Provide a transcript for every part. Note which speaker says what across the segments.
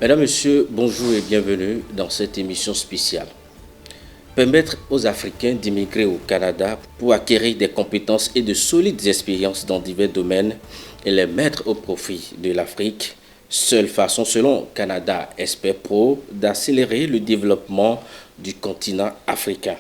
Speaker 1: Mesdames, Messieurs, bonjour et bienvenue dans cette émission spéciale. Permettre aux Africains d'immigrer au Canada pour acquérir des compétences et de solides expériences dans divers domaines et les mettre au profit de l'Afrique, seule façon, selon Canada Expert Pro, d'accélérer le développement du continent africain.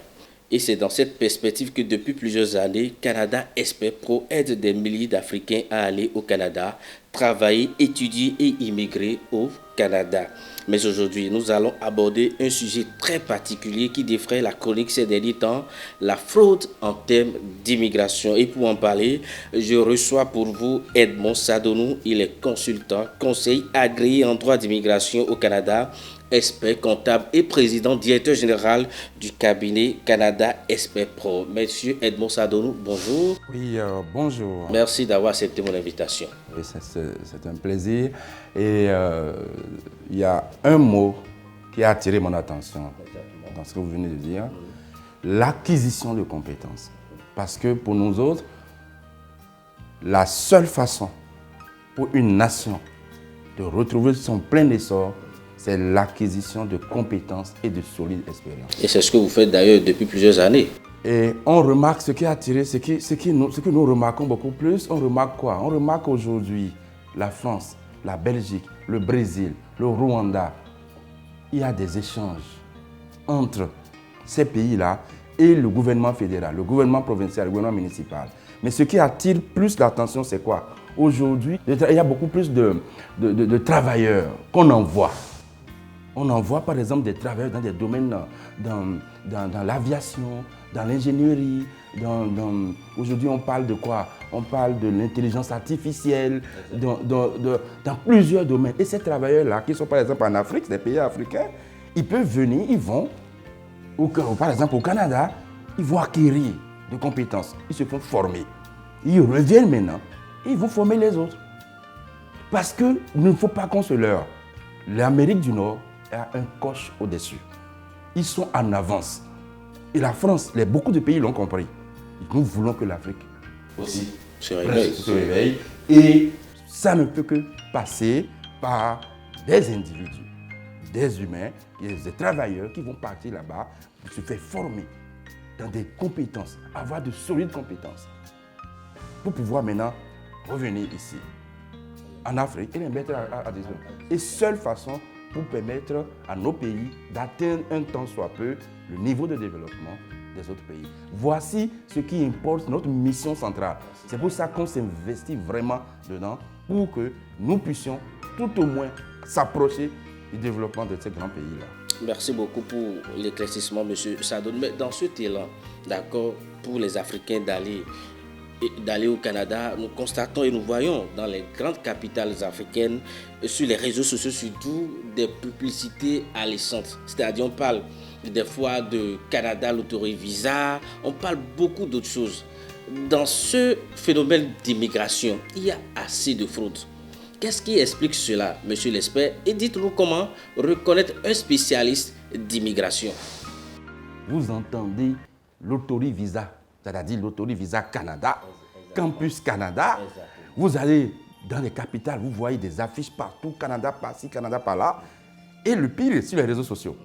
Speaker 1: Et c'est dans cette perspective que depuis plusieurs années, Canada Expert Pro aide des milliers d'Africains à aller au Canada, travailler, étudier et immigrer au Canada. Mais aujourd'hui, nous allons aborder un sujet très particulier qui défraie la chronique ces derniers temps, la fraude en termes d'immigration. Et pour en parler, je reçois pour vous Edmond Sadonou. Il est consultant, conseil agréé en droit d'immigration au Canada, expert comptable et président directeur général du cabinet Canada Expert Pro. Monsieur Edmond Sadonou, bonjour.
Speaker 2: Oui, bonjour.
Speaker 1: Merci d'avoir accepté mon invitation.
Speaker 2: Oui, c'est un plaisir. Et il y a un mot qui a attiré mon attention dans ce que vous venez de dire, l'acquisition de compétences. Parce que pour nous autres, la seule façon pour une nation de retrouver son plein essor, c'est l'acquisition de compétences et de solides expériences.
Speaker 1: Et c'est ce que vous faites d'ailleurs depuis plusieurs années.
Speaker 2: Et on remarque ce qui a attiré, ce que nous remarquons beaucoup plus. On remarque quoi? On remarque aujourd'hui la France, la Belgique, le Brésil, le Rwanda. Il y a des échanges entre ces pays-là et le gouvernement fédéral, le gouvernement provincial, le gouvernement municipal. Mais ce qui attire plus l'attention, c'est quoi? Aujourd'hui, il y a beaucoup plus de travailleurs qu'on envoie. On envoie par exemple des travailleurs dans des domaines, dans l'aviation, dans l'ingénierie. Aujourd'hui, on parle de quoi? On parle de l'intelligence artificielle, dans plusieurs domaines. Et ces travailleurs-là, qui sont par exemple en Afrique, des pays africains, ils peuvent venir, ils vont, par exemple au Canada, ils vont acquérir des compétences, ils se font former. Ils reviennent maintenant et ils vont former les autres. Parce qu'il ne faut pas qu'on se leurre. L'Amérique du Nord a un coche au-dessus. Ils sont en avance. Et la France, beaucoup de pays l'ont compris. Nous voulons que l'Afrique aussi se réveille. Et ça ne peut que passer par des individus, des humains, des travailleurs qui vont partir là-bas pour se faire former dans des compétences, avoir de solides compétences, pour pouvoir maintenant revenir ici, en Afrique, et les mettre à des zones. Et seule façon pour permettre à nos pays d'atteindre un tant soit peu le niveau de développement des autres pays. Voici ce qui importe, notre mission centrale. C'est pour ça qu'on s'investit vraiment dedans, pour que nous puissions tout au moins s'approcher du développement de ces grands pays-là.
Speaker 1: Merci beaucoup pour l'éclaircissement, M. Sadoun. Mais dans ce élan, d'accord, pour les Africains d'aller au Canada, nous constatons et nous voyons dans les grandes capitales africaines, sur les réseaux sociaux surtout, des publicités alléchantes. C'est-à-dire on parle des fois de Canada Lottery Visa, on parle beaucoup d'autres choses. Dans ce phénomène d'immigration, il y a assez de fraude. Qu'est-ce qui explique cela, monsieur l'expert? Et dites-nous comment reconnaître un spécialiste d'immigration.
Speaker 2: Vous entendez Lottery Visa, c'est-à-dire Lottery Visa Canada, Campus Canada. Vous allez dans les capitales, vous voyez des affiches partout, Canada par-ci, Canada par-là. Et le pire est sur les réseaux sociaux.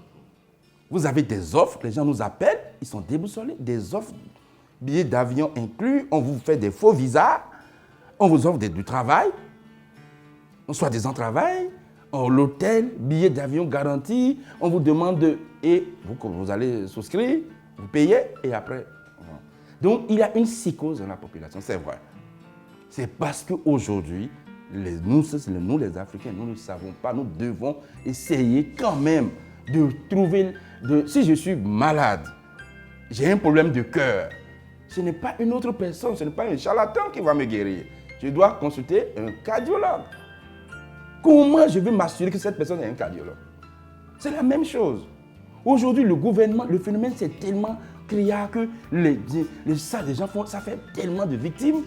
Speaker 2: Vous avez des offres, les gens nous appellent, ils sont déboussolés, des offres, billets d'avion inclus, on vous fait des faux visas, on vous offre du travail, soit des travail, l'hôtel, billets d'avion garantis, on vous demande et vous allez souscrire, vous payez et après. Donc il y a une psychose dans la population, c'est vrai. C'est parce qu'aujourd'hui, nous les Africains, nous ne savons pas, nous devons essayer quand même de trouver, si je suis malade, j'ai un problème de cœur, ce n'est pas une autre personne, ce n'est pas un charlatan qui va me guérir. Je dois consulter un cardiologue. Comment je vais m'assurer que cette personne est un cardiologue? C'est la même chose. Aujourd'hui, le gouvernement, le phénomène c'est tellement criard que les gens font, ça fait tellement de victimes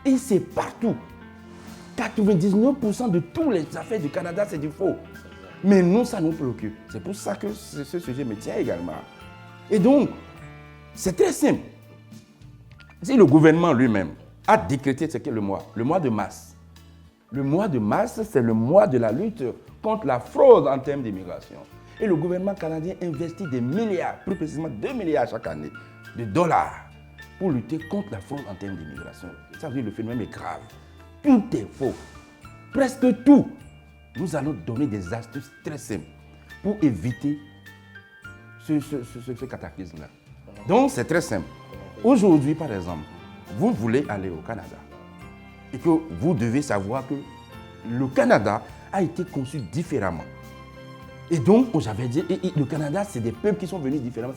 Speaker 2: et c'est partout. 99% de tous les affaires du Canada, c'est du faux. Mais nous, ça nous préoccupe. C'est pour ça que ce sujet me tient également. Et donc, c'est très simple. Si le gouvernement lui-même a décrété ce qu'est le mois de mars, Le mois de mars, c'est le mois de la lutte contre la fraude en termes d'immigration. Et le gouvernement canadien investit des milliards, plus précisément 2 milliards chaque année de dollars pour lutter contre la fraude en termes d'immigration. Ça veut dire que le phénomène est grave. Tout est faux. Presque tout. Nous allons donner des astuces très simples pour éviter ce cataclysme-là. Donc, c'est très simple. Aujourd'hui, par exemple, vous voulez aller au Canada et que vous devez savoir que le Canada a été conçu différemment. Et donc, j'avais dit, le Canada, c'est des peuples qui sont venus différemment.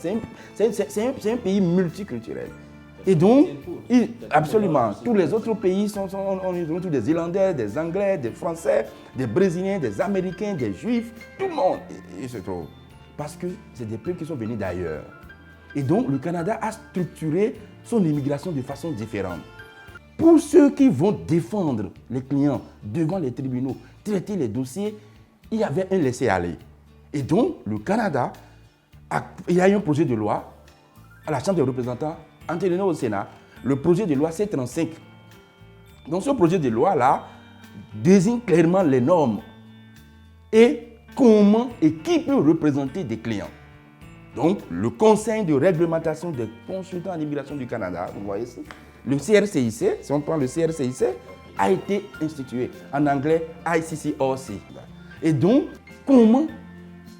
Speaker 2: C'est un pays multiculturel. Et donc, absolument, tous les autres pays on est tous des Irlandais, des Anglais, des Français, des Brésiliens, des Américains, des Juifs, tout le monde il se trouve. Parce que c'est des peuples qui sont venus d'ailleurs. Et donc, le Canada a structuré son immigration de façon différente. Pour ceux qui vont défendre les clients devant les tribunaux, traiter les dossiers, il y avait un laisser-aller. Et donc, le Canada, il y a eu un projet de loi à la Chambre des représentants, entériné au Sénat, le projet de loi C35. Donc, ce projet de loi-là désigne clairement les normes et comment et qui peut représenter des clients. Donc, le Conseil de réglementation des consultants en immigration du Canada, vous voyez ici, le CRCIC, si on prend le CRCIC, a été institué en anglais ICCOC. Et donc, comment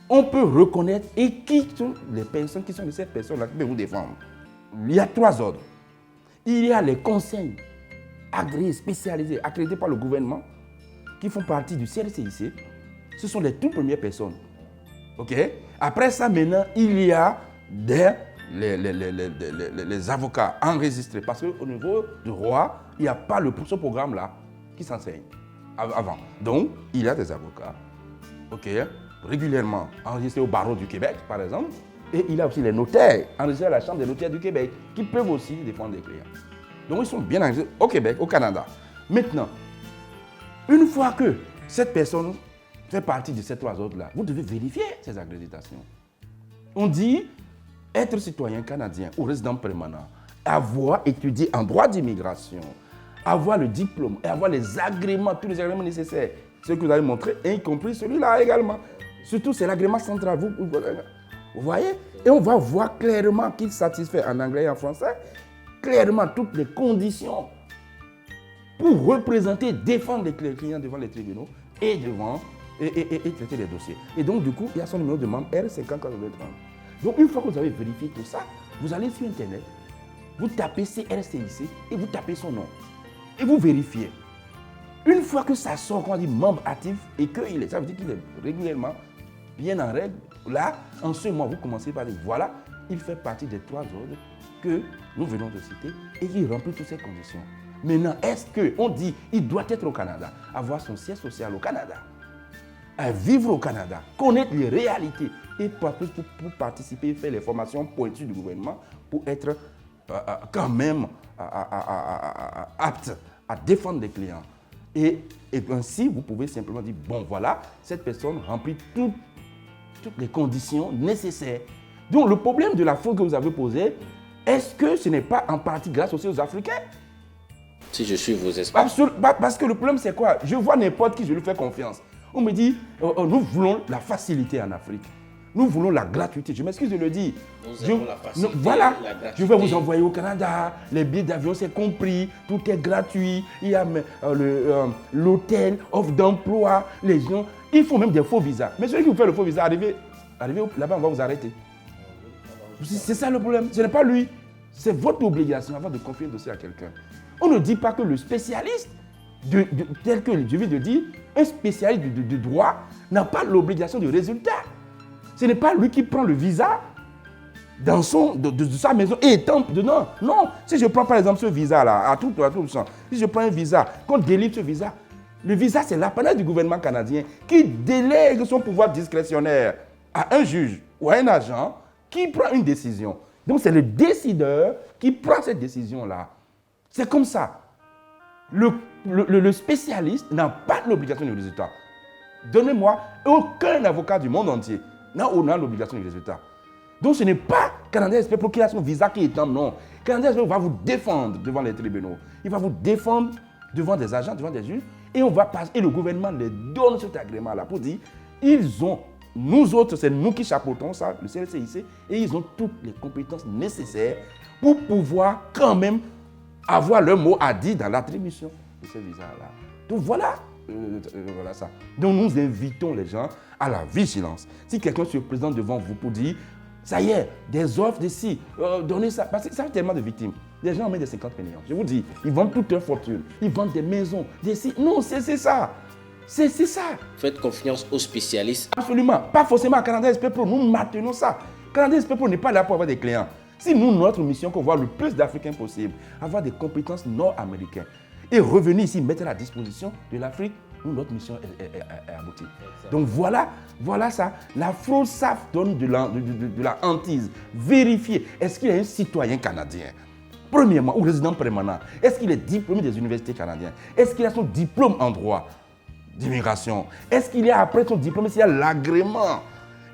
Speaker 2: on peut reconnaître et qui sont les personnes qui sont de cette personne-là qui peuvent vous défendre. Il y a 3 ordres. Il y a les conseils agréés, spécialisés, accrédités par le gouvernement, qui font partie du CRCIC. Ce sont les toutes premières personnes. OK? Après ça, maintenant, il y a les avocats enregistrés. Parce qu'au niveau du roi, il n'y a pas ce programme-là qui s'enseigne avant. Donc, il y a des avocats, OK, régulièrement enregistrés au barreau du Québec, par exemple. Et il y a aussi les notaires enregistrés à la Chambre des notaires du Québec qui peuvent aussi défendre les clients. Donc, ils sont bien enregistrés au Québec, au Canada. Maintenant, une fois que cette personne fait partie de ces 3 ordres-là, vous devez vérifier ces accréditations. On dit être citoyen canadien ou résident permanent, avoir étudié en droit d'immigration, avoir le diplôme et avoir les agréments, tous les agréments nécessaires, ce que vous allez montrer, y compris celui-là également. Surtout, c'est l'agrément central. Vous voyez? Et on va voir clairement qu'il satisfait en anglais et en français, clairement toutes les conditions pour représenter, défendre les clients devant les tribunaux et traiter les dossiers. Et donc, du coup, il y a son numéro de membre R5430. Donc, une fois que vous avez vérifié tout ça, vous allez sur Internet, vous tapez CRCIC et vous tapez son nom. Et vous vérifiez. Une fois que ça sort, quand on dit membre actif et qu'il est, ça veut dire qu'il est régulièrement bien en règle. Là, en ce moment, vous commencez par dire, voilà, il fait partie des 3 ordres que nous venons de citer et il remplit toutes ces conditions. Maintenant, est-ce qu'on dit qu'il doit être au Canada, avoir son siège social au Canada, vivre au Canada, connaître les réalités et pour participer et faire les formations pointues du gouvernement pour être quand même apte à défendre les clients. Et ainsi, vous pouvez simplement dire, bon voilà, cette personne remplit toutes les conditions nécessaires. Donc le problème de la fraude que vous avez posée, est-ce que ce n'est pas en partie grâce aussi aux Africains?
Speaker 1: Si je suis vos espaces.
Speaker 2: Parce que le problème c'est quoi? Je vois n'importe qui, je lui fais confiance. On me dit, nous voulons la facilité en Afrique. Nous voulons la gratuité. Je m'excuse de le dire.
Speaker 1: Nous avons la facilité,
Speaker 2: voilà,
Speaker 1: la gratuité.
Speaker 2: Je vais vous envoyer au Canada. Les billets d'avion, c'est compris. Tout est gratuit. Il y a l'hôtel, offre d'emploi. Les gens, ils font même des faux visas. Mais celui qui vous fait le faux visa, arrivez là-bas, on va vous arrêter. C'est ça le problème. Ce n'est pas lui. C'est votre obligation avant de confier le dossier à quelqu'un. On ne dit pas que le spécialiste, tel que je viens de dire, un spécialiste de droit n'a pas l'obligation de résultat. Ce n'est pas lui qui prend le visa de sa maison et étampe dedans. Non, si je prends par exemple ce visa-là, à tout le champ, si je prends un visa, qu'on délivre ce visa, le visa c'est l'apanage du gouvernement canadien qui délègue son pouvoir discrétionnaire à un juge ou à un agent qui prend une décision. Donc c'est le décideur qui prend cette décision-là. C'est comme ça. Le spécialiste n'a pas l'obligation du résultat. Donnez-moi aucun avocat du monde entier n'a l'obligation du résultat. Donc ce n'est pas Canada Express Procuration Visa qui est en non. Canada Express va vous défendre devant les tribunaux. Il va vous défendre devant des agents, devant des juges, et on va passer, et le gouvernement les donne cet agrément-là pour dire, nous autres, c'est nous qui chapeautons ça, le CLCIC, et ils ont toutes les compétences nécessaires pour pouvoir quand même avoir leur mot à dire dans l'attribution de ces visas-là. Donc voilà ça. Donc nous invitons les gens à la vigilance. Si quelqu'un se présente devant vous pour dire, ça y est, des offres d'ici, donnez ça, parce que ça fait tellement de victimes. Les gens en mettent des 50 millions. Je vous dis, ils vendent toute leur fortune, ils vendent des maisons, des sites. Non, c'est ça. C'est ça.
Speaker 1: Faites confiance aux spécialistes.
Speaker 2: Absolument. Pas forcément à Canada SP Pro. Nous maintenons ça. Canada SP Pro n'est pas là pour avoir des clients. Si nous, notre mission, qu'on voit le plus d'Africains possible, avoir des compétences nord-américaines et revenir ici, mettre à la disposition de l'Afrique, nous, notre mission est aboutie. Donc voilà ça. La fraude, ça donne de la hantise. Vérifier. Est-ce qu'il est un citoyen canadien? Premièrement, ou résident permanent. Est-ce qu'il est diplômé des universités canadiennes? Est-ce qu'il a son diplôme en droit d'immigration? Est-ce qu'il y a après son diplôme, s'il y a l'agrément?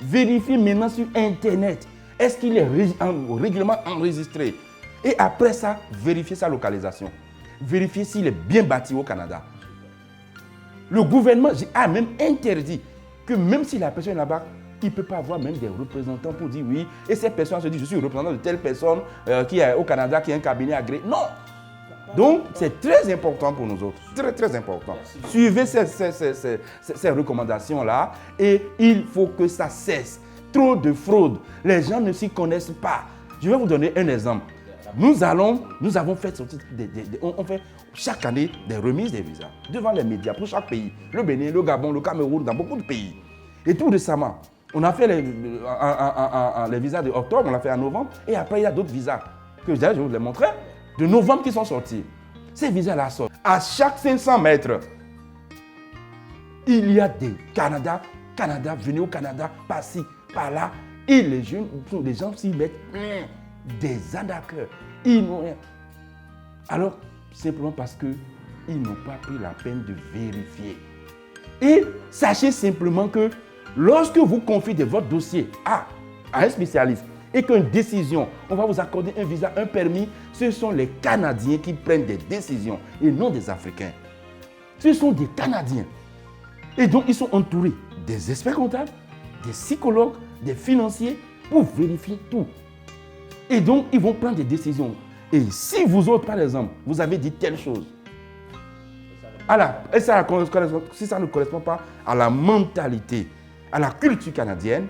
Speaker 2: Vérifiez maintenant sur Internet. Est-ce qu'il est régulièrement enregistré? Et après ça, vérifiez sa localisation. Vérifiez s'il est bien bâti au Canada. Le gouvernement a même interdit que même si la personne est là-bas, il ne peut pas avoir même des représentants pour dire oui. Et cette personne se dit, je suis représentant de telle personne qui est au Canada, qui a un cabinet agréé. Non. Donc, c'est très important pour nous autres. Très, très important. Suivez ces recommandations-là et il faut que ça cesse. Trop de fraude. Les gens ne s'y connaissent pas. Je vais vous donner un exemple. Nous avons fait sortir on fait chaque année des remises des visas devant les médias pour chaque pays. Le Bénin, le Gabon, le Cameroun, dans beaucoup de pays. Et tout récemment, on a fait les visas d'octobre, on l'a fait en novembre, et après il y a d'autres visas que je vais vous les montrer, de novembre qui sont sortis. Ces visas-là sortent. À chaque 500 mètres, il y a des Canada, venez au Canada, par-ci, par-là, et les gens s'y mettent plein, des arnaqueurs. Ils n'ont rien. Alors, simplement parce qu'ils n'ont pas pris la peine de vérifier. Et sachez simplement que lorsque vous confiez votre dossier à un spécialiste et qu'une décision, on va vous accorder un visa, un permis, ce sont les Canadiens qui prennent des décisions et non des Africains. Ce sont des Canadiens. Et donc, ils sont entourés des experts comptables, des psychologues, des financiers pour vérifier tout. Et donc, ils vont prendre des décisions. Et si vous autres, par exemple, vous avez dit telle chose, si ça ne correspond pas à la mentalité, à la culture canadienne,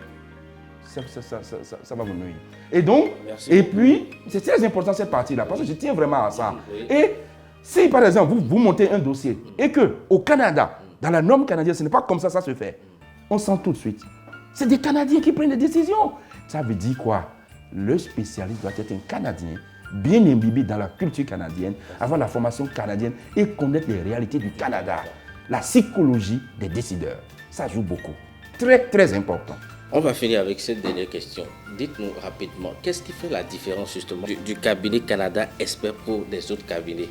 Speaker 2: ça va vous nuire. Et donc, puis, c'est très important cette partie-là, parce que je tiens vraiment à ça. Et si, par exemple, vous montez un dossier et qu'au Canada, dans la norme canadienne, ce n'est pas comme ça se fait, on sent tout de suite. C'est des Canadiens qui prennent des décisions. Ça veut dire quoi? Le spécialiste doit être un Canadien, bien imbibé dans la culture canadienne, avoir la formation canadienne et connaître les réalités du Canada, la psychologie des décideurs. Ça joue beaucoup. Très, très important.
Speaker 1: On va finir avec cette dernière question. Dites-nous rapidement, qu'est-ce qui fait la différence justement du cabinet Canada Expert Pro des autres cabinets?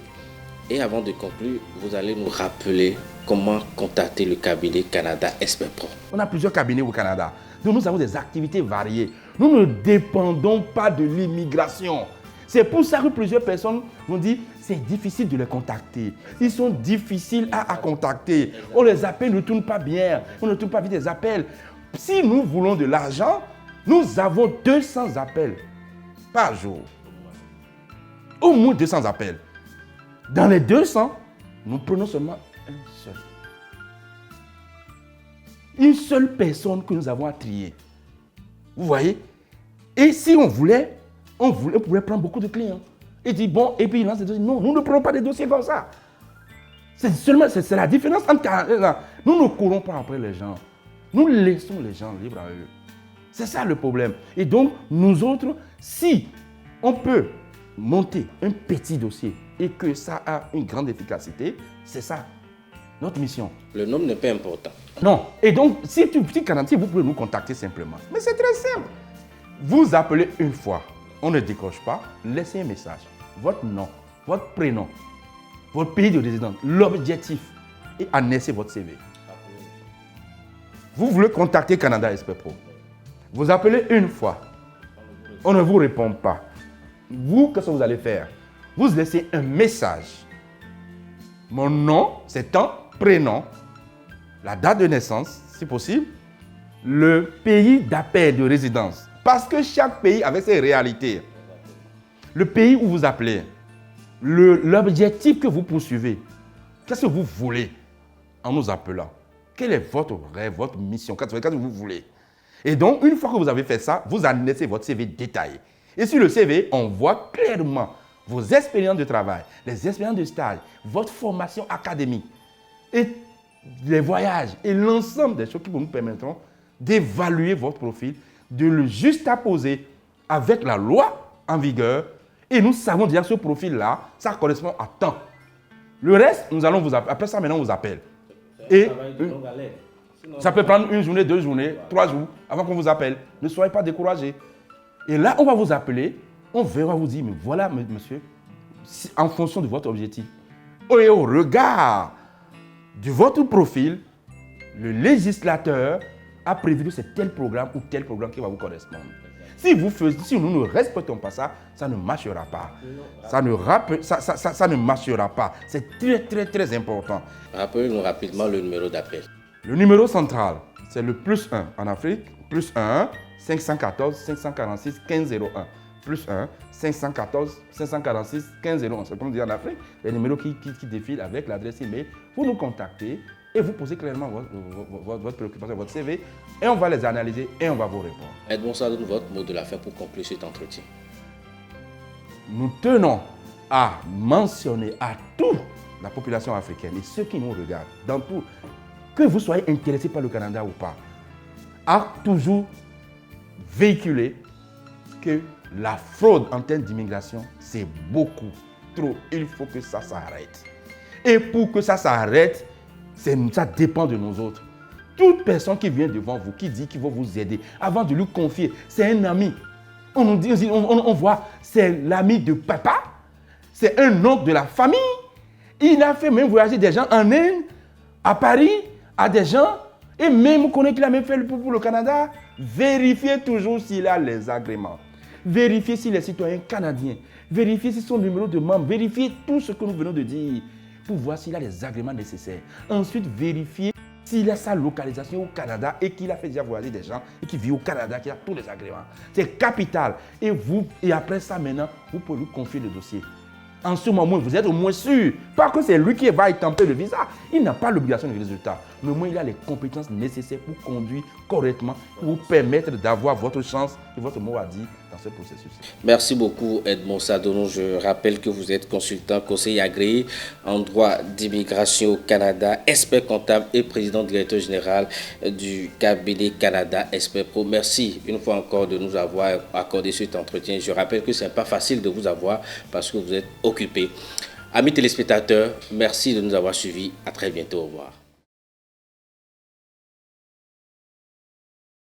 Speaker 1: Et avant de conclure, vous allez nous rappeler comment contacter le cabinet Canada Expert Pro.
Speaker 2: On a plusieurs cabinets au Canada. Donc nous avons des activités variées. Nous ne dépendons pas de l'immigration. C'est pour ça que plusieurs personnes vont dire c'est difficile de les contacter. Ils sont difficiles à contacter. On les appelle, ne tourne pas bien. On ne tourne pas vite des appels. Si nous voulons de l'argent, nous avons 200 appels par jour. Au moins 200 appels. Dans les 200, nous prenons seulement un seul. Une seule personne que nous avons à trier. Vous voyez? Et si on voulait, on pouvait prendre beaucoup de clients. Et dire bon, et puis il lance des dossiers. Non, nous ne prenons pas des dossiers comme ça. C'est la différence entre... Nous ne courons pas après les gens. Nous laissons les gens libres à eux. C'est ça le problème. Et donc, nous autres, si on peut monter un petit dossier et que ça a une grande efficacité, c'est ça, notre mission.
Speaker 1: Le nombre n'est pas important.
Speaker 2: Non. Et donc, si vous pouvez nous contacter simplement. Mais c'est très simple. Vous appelez une fois, on ne décroche pas, laissez un message. Votre nom, votre prénom, votre pays de résidence, l'objectif et annexez votre CV. Vous voulez contacter Canada Expert Pro. Vous appelez une fois, on ne vous répond pas. Vous, qu'est-ce que vous allez faire? Vous laissez un message mon nom, c'est un prénom, la date de naissance, si possible, le pays d'appel de résidence. Parce que chaque pays avait ses réalités. Le pays où vous appelez, l'objectif que vous poursuivez, qu'est-ce que vous voulez en nous appelant? Quel est votre rêve, votre mission, qu'est-ce que vous voulez? Et donc, une fois que vous avez fait ça, vous analysez votre CV détaillé. Et sur le CV, on voit clairement vos expériences de travail, les expériences de stage, votre formation académique, et les voyages, et l'ensemble des choses qui nous permettront d'évaluer votre profil, de le juxtaposer avec la loi en vigueur. Et nous savons déjà que ce profil-là, ça correspond à temps. Le reste, nous allons vous appeler. Après ça, maintenant, on vous appelle. Et ça peut prendre 1 journée, 2 journées, 3 jours avant qu'on vous appelle. Ne soyez pas découragés. Et là, on va vous appeler. On va vous dire, mais voilà, monsieur, en fonction de votre objectif. Et au regard de votre profil, le législateur a prévu que c'est tel programme ou tel programme qui va vous correspondre. Si nous ne respectons pas ça, ça ne marchera pas. Ça ne marchera pas. C'est très, très, très important.
Speaker 1: Rappelez-nous rapidement le numéro d'appel.
Speaker 2: Le numéro central, c'est le +1 en Afrique, +1 514 546 1501. +1 514 546 1501. C'est comme dire en Afrique, les numéros qui défilent avec l'adresse email. Vous nous contactez et vous posez clairement votre préoccupation, votre CV, et on va les analyser et on va vous répondre.
Speaker 1: Edmond Sadonou, votre mot de la fin pour conclure cet entretien.
Speaker 2: Nous tenons à mentionner à toute la population africaine et ceux qui nous regardent, dans tout, que vous soyez intéressés par le Canada ou pas, à toujours véhiculer que la fraude en termes d'immigration, c'est beaucoup trop. Il faut que ça s'arrête. Et pour que ça s'arrête, ça dépend de nous autres. Toute personne qui vient devant vous, qui dit qu'il va vous aider, avant de lui confier, c'est un ami. On nous dit, on voit, c'est l'ami de papa, c'est un oncle de la famille. Il a fait même voyager des gens en Inde, à Paris, à des gens, et même vous connaissez qu'il a même fait pour le Canada. Vérifiez toujours s'il a les agréments. Vérifiez s'il est citoyen canadien. Vérifiez si son numéro de membre. Vérifiez tout ce que nous venons de dire pour voir s'il a les agréments nécessaires. Ensuite, vérifiez s'il a sa localisation au Canada et qu'il a fait déjà voyager des gens et qu'il vit au Canada, qu'il a tous les agréments. C'est capital. Et après ça, maintenant, vous pouvez lui confier le dossier. En ce moment, vous êtes au moins sûr. Pas que c'est lui qui va étamper le visa. Il n'a pas l'obligation du résultat. Mais au moins, il a les compétences nécessaires pour conduire correctement, pour vous permettre d'avoir votre chance et votre mot à dire dans ce processus.
Speaker 1: Merci beaucoup, Edmond Sadonou. Je rappelle que vous êtes consultant, conseiller agréé en droit d'immigration au Canada, expert comptable et président directeur général du cabinet Canada Expert Pro. Merci une fois encore de nous avoir accordé cet entretien. Je rappelle que ce n'est pas facile de vous avoir parce que vous êtes occupé. Amis téléspectateurs, merci de nous avoir suivis. À très bientôt. Au revoir.